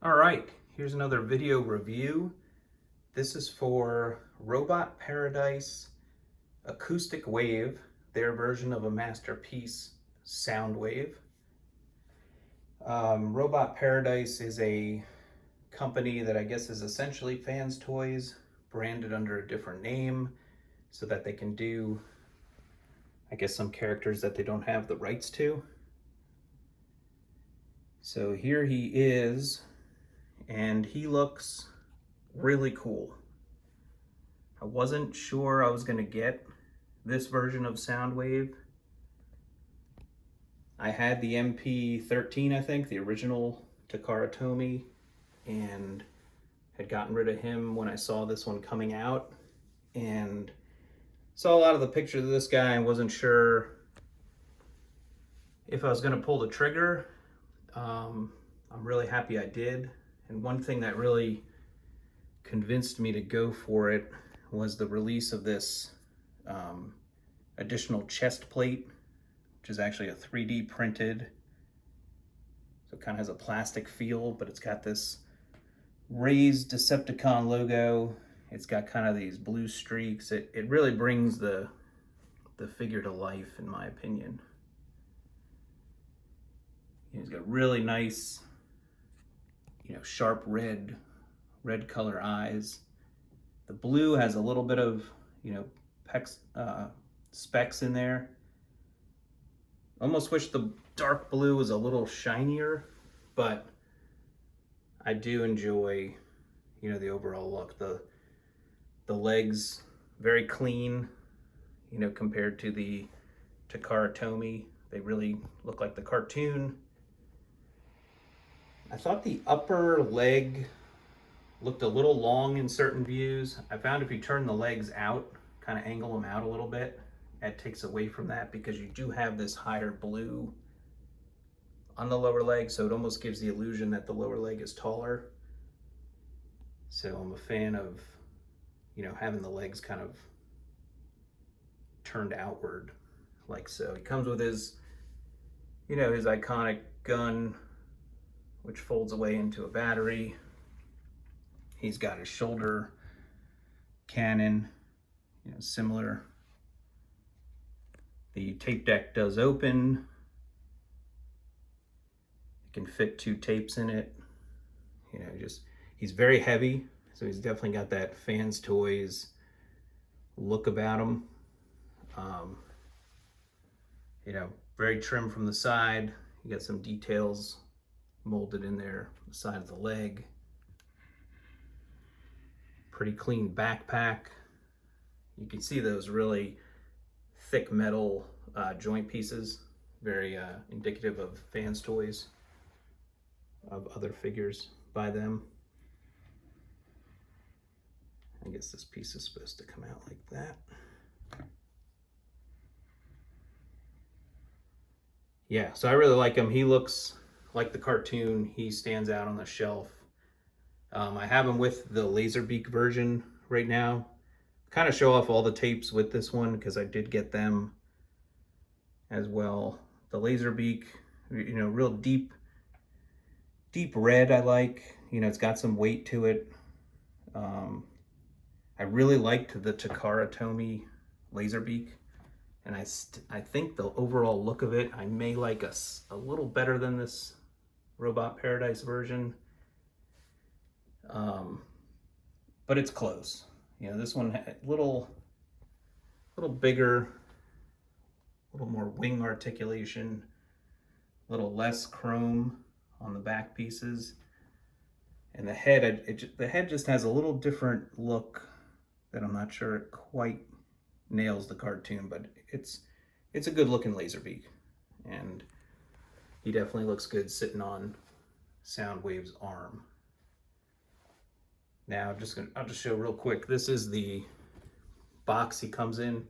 All right, here's another video review. This is for Robot Paradise Acoustic Wave, their version of a masterpiece Soundwave. Robot Paradise is a company that I guess is essentially Fans Toys, branded under a different name so that they can do, I guess, some characters that they don't have the rights to. So here he is, and he looks really cool. I wasn't sure I was going to get this version of Soundwave. I had the MP13, I think, the original Takara Tomy, and had gotten rid of him when I saw this one coming out, and saw a lot of the pictures of this guy and wasn't sure if I was going to pull the trigger. I'm really happy I did, and one thing that really convinced me to go for it was the release of this additional chest plate, which is actually a 3D printed, so it kind of has a plastic feel, but it's got this raised Decepticon logo. It's got kind of these blue streaks. It really brings the figure to life, in my opinion. He's got really nice, sharp red color eyes. The blue has a little bit of, specks in there. Almost wish the dark blue was a little shinier, but I do enjoy, the overall look. The legs, very clean, compared to the Takara Tomy. They really look like the cartoon. I thought the upper leg looked a little long in certain views. I found if you turn the legs out, kind of angle them out a little bit, that takes away from that, because you do have this higher blue on the lower leg, so it almost gives the illusion that the lower leg is taller. So I'm a fan of, having the legs kind of turned outward like so. He comes with his, his iconic gun, which folds away into a battery. He's got his shoulder cannon, similar. The tape deck does open. It can fit 2 tapes in it. He's very heavy, so he's definitely got that Fans Toys look about him. Very trim from the side. You got some details molded in there, the side of the leg. Pretty clean backpack. You can see those really thick metal joint pieces, very indicative of Fans Toys, of other figures by them. I guess this piece is supposed to come out like that. Yeah, so I really like him. He looks like the cartoon. He stands out on the shelf. I have him with the Laserbeak version right now. Kind of show off all the tapes with this one because I did get them as well. The Laserbeak, real deep red I like. It's got some weight to it. I really liked the Takara Tomy Laserbeak, and I think the overall look of it, I may like a little better than this Robot Paradise version. But it's close. This one had a little bigger, a little more wing articulation, a little less chrome on the back pieces, and the head. The head just has a little different look that I'm not sure it quite nails the cartoon, but it's a good looking Laserbeak, and he definitely looks good sitting on Soundwave's arm. Now I'll just show real quick. This is the box he comes in.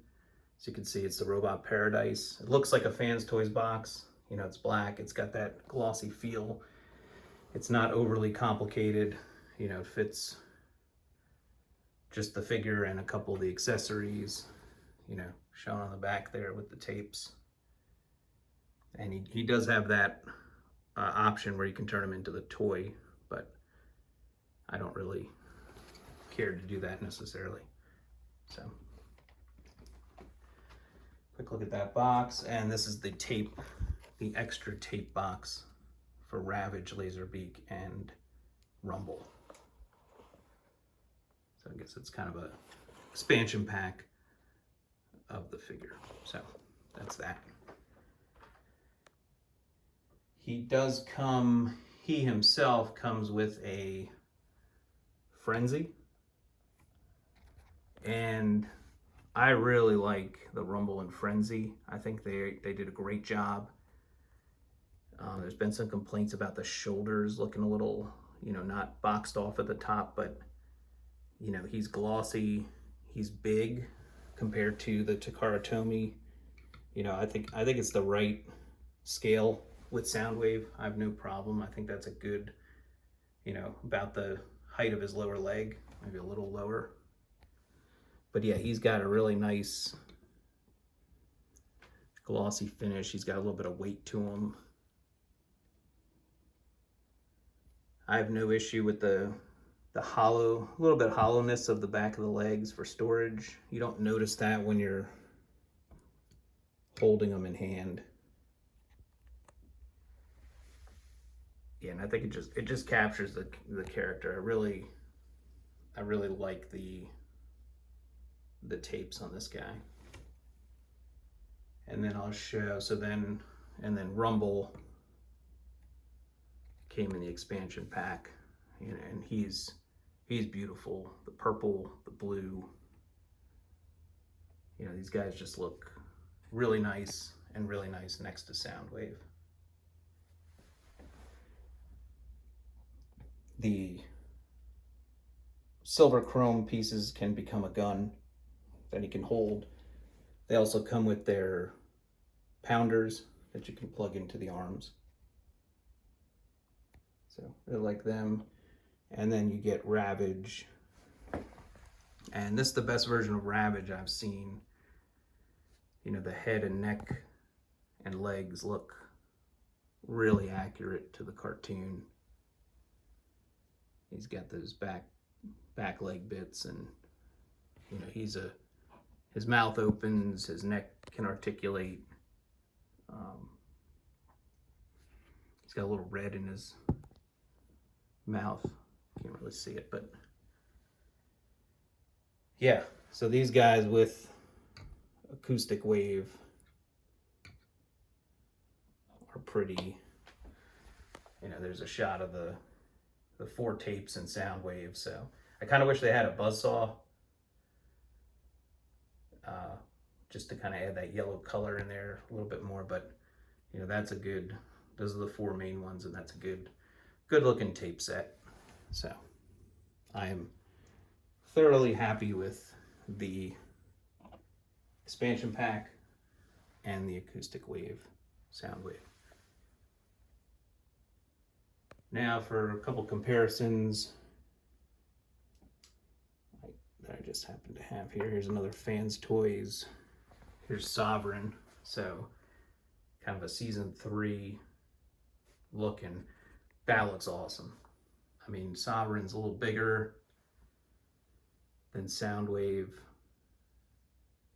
As you can see, it's the Robot Paradise. It looks like a Fans Toys box. It's black. It's got that glossy feel. It's not overly complicated. It fits just the figure and a couple of the accessories, shown on the back there with the tapes. And he does have that option where you can turn him into the toy, but I don't really care to do that necessarily. So, quick look at that box, and this is the tape, the extra tape box for Ravage, Laserbeak, and Rumble. So I guess it's kind of a expansion pack of the figure. So that's that. He does come, he himself comes with a Frenzy. And I really like the Rumble and Frenzy. I think they did a great job. There's been some complaints about the shoulders looking a little, you know, not boxed off at the top, but you know, he's glossy, he's big compared to the Takara Tomy. You know, I think it's the right scale with Soundwave. I have no problem. I think that's a good, you know, about the height of his lower leg, maybe a little lower. But yeah, he's got a really nice glossy finish. He's got a little bit of weight to him. I have no issue with the hollow, a little bit of hollowness of the back of the legs for storage. You don't notice that when you're holding them in hand. Yeah, and I think it just captures the character. I really like the tapes on this guy. And then I'll show, and then Rumble came in the expansion pack, you know, and he's beautiful. The purple, the blue, you know, these guys just look really nice and really nice next to Soundwave. The silver chrome pieces can become a gun that he can hold. They also come with their pounders that you can plug into the arms. So I like them. And then you get Ravage. And this is the best version of Ravage I've seen. You know, the head and neck and legs look really accurate to the cartoon. He's got those back leg bits, and you know, his mouth opens, his neck can articulate. He's got a little red in his mouth. Can't really see it, but yeah. So these guys with Acoustic Wave are pretty. You know, there's a shot of the 4 tapes and Soundwave. So I kind of wish they had a buzzsaw, just to kind of add that yellow color in there a little bit more. But you know, that's a good. Those are the 4 main ones, and that's a good looking tape set. So I am thoroughly happy with the expansion pack and the Acoustic Wave Soundwave. Now for a couple comparisons that I just happen to have here. Here's another Fans Toys. Here's Sovereign. So kind of a season 3 looking. That looks awesome. I mean, Sovereign's a little bigger than Soundwave,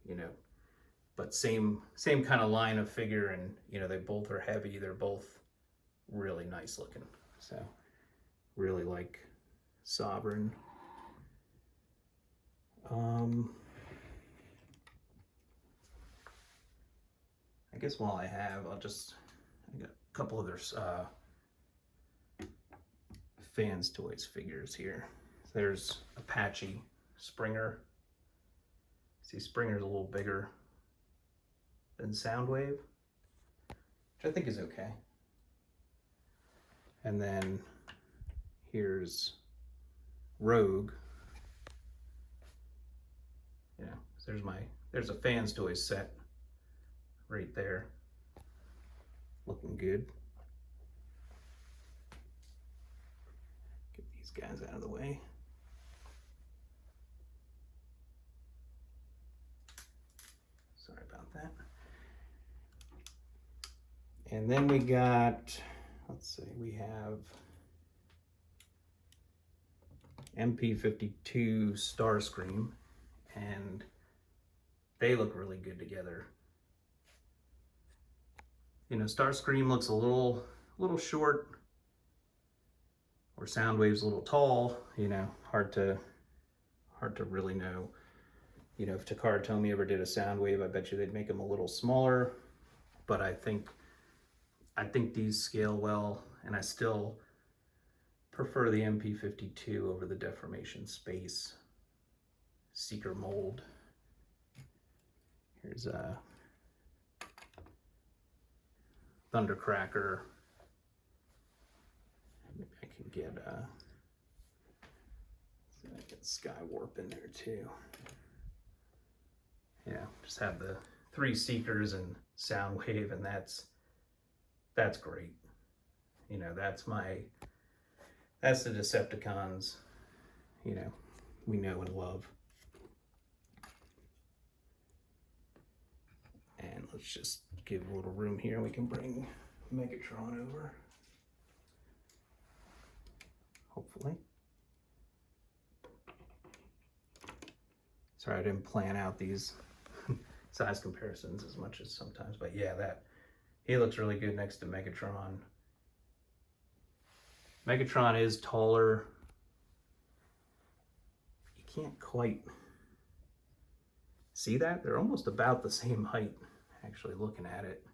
you know, but same kind of line of figure, and you know, they both are heavy. They're both really nice looking. So really like Sovereign. I guess while I have, I got a couple other Fans Toys figures here. There's Apache Springer. See, Springer's a little bigger than Soundwave, which I think is okay. And then here's Rogue. Yeah, so there's a Fans Toys set right there. Looking good. Get these guys out of the way. Sorry about that. And then we got, let's see, we have MP52 Starscream, and they look really good together. You know, Starscream looks a little short, or Soundwave's a little tall. You know, hard to really know. You know, if Takara Tomy ever did a Soundwave, I bet you they'd make them a little smaller. But I think these scale well, and I still prefer the MP52 over the Deformation Space Seeker mold. Here's a Thundercracker. Maybe I can get Skywarp in there too. Yeah, just have the 3 Seekers and Soundwave, and that's great. You know, that's the Decepticons, you know, we know and love. And let's just give a little room here. We can bring Megatron over, hopefully. Sorry, I didn't plan out these size comparisons as much as sometimes, but yeah, he looks really good next to Megatron. Megatron is taller. You can't quite see that. They're almost about the same height, actually, looking at it,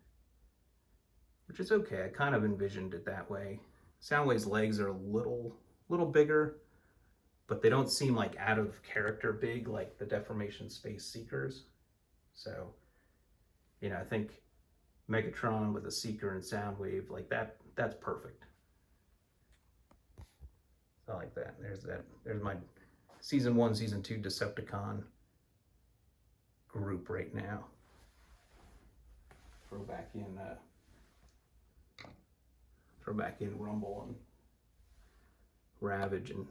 which is okay. I kind of envisioned it that way. Soundwave's legs are a little bigger, but they don't seem like out of character big like the Deformation Space Seekers. So, you know, I think Megatron with a Seeker and Soundwave, like that's perfect. I like that. There's my season 1, season 2 Decepticon group right now. Throw back in Rumble and Ravage and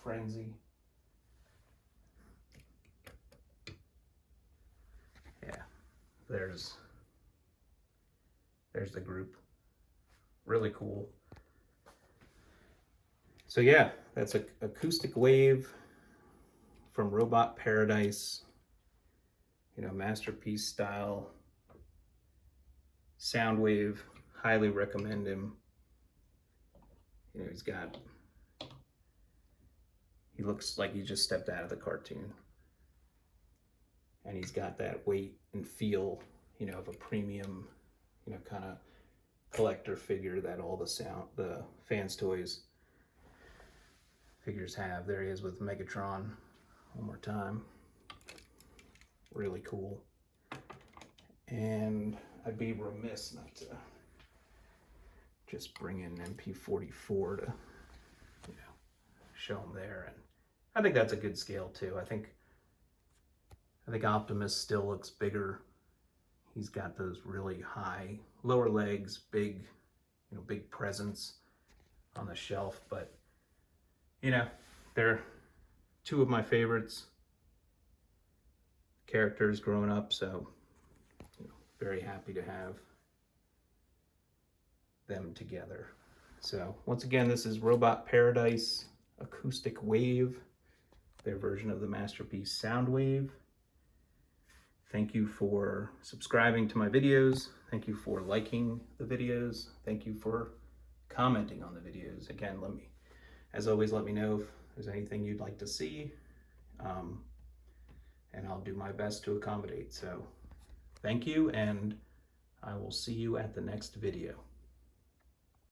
Frenzy. Yeah, there's the group. Really cool. So yeah, that's a Acoustic Wave from Robot Paradise. You know, masterpiece style Soundwave. Highly recommend him. You know, he looks like he just stepped out of the cartoon. And he's got that weight and feel, you know, of a premium, you know, kind of collector figure that all the Fans Toys figures have. There he is with Megatron one more time. Really cool. And I'd be remiss not to just bring in MP44 to, you know, show him there. And I think that's a good scale too. I think Optimus still looks bigger. He's got those really high lower legs, big, you know, big presence on the shelf. But, you know, they're 2 of my favorites characters growing up, so, you know, very happy to have them together. So once again, this is Robot Paradise Acoustic Wave, their version of the masterpiece Soundwave. Thank you for subscribing to my videos. Thank you for liking the videos. Thank you for commenting on the videos. Again, as always, let me know if there's anything you'd like to see, and I'll do my best to accommodate. So thank you, and I will see you at the next video.